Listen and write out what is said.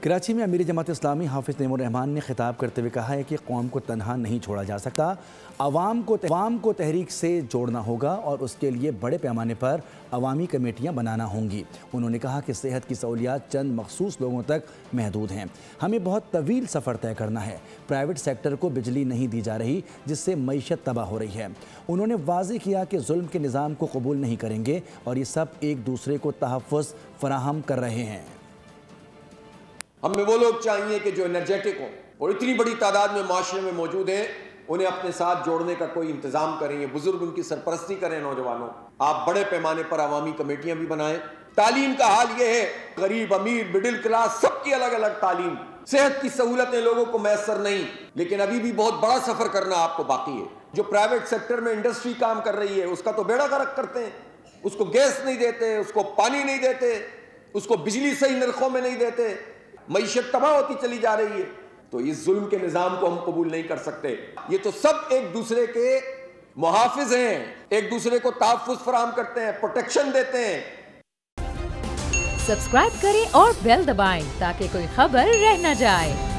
कराची में अमीर जमात इस्लामी हाफिज नईमुर रहमान ने खिताब करते हुए कहा है कि कौम को तनहा नहीं छोड़ा जा सकता, अवाम को तहरीक से जोड़ना होगा और उसके लिए बड़े पैमाने पर अवामी कमेटियाँ बनाना होंगी। उन्होंने कहा कि सेहत की सहूलियात चंद मखसूस लोगों तक महदूद हैं, हमें बहुत तवील सफ़र तय करना है। प्राइवेट सेक्टर को बिजली नहीं दी जा रही जिससे मईशत तबाह हो रही है। उन्होंने वाज़ेह किया कि जुल्म के निज़ाम को कबूल नहीं करेंगे और ये सब एक दूसरे को तहफ़्फ़ुज़ फराहम कर रहे हैं। हमें वो लोग चाहिए कि जो एनर्जेटिक हों और इतनी बड़ी तादाद में माशरे में मौजूद हैं, उन्हें अपने साथ जोड़ने का कोई इंतजाम करें। ये बुजुर्ग उनकी सरपरस्ती करें। नौजवानों, आप बड़े पैमाने पर अवामी कमेटियां भी बनाएं। तालीम का हाल ये है, गरीब अमीर मिडिल क्लास सबकी अलग अलग तालीम, सेहत की सहूलतें लोगों को मैसर नहीं, लेकिन अभी भी बहुत बड़ा सफर करना आपको बाकी है। जो प्राइवेट सेक्टर में इंडस्ट्री काम कर रही है उसका तो बेड़ा गर्क करते हैं, उसको गैस नहीं देते, उसको पानी नहीं देते, उसको बिजली सही नरखों में नहीं देते, मईशत तबाह होती चली जा रही है। तो इस जुल्म के निजाम को हम कबूल नहीं कर सकते। ये तो सब एक दूसरे के मुहाफिज हैं, एक दूसरे को तहफ़्फ़ुज़ फराहम करते हैं, प्रोटेक्शन देते हैं। सब्सक्राइब करें और बेल दबाएं ताकि कोई खबर रह न जाए।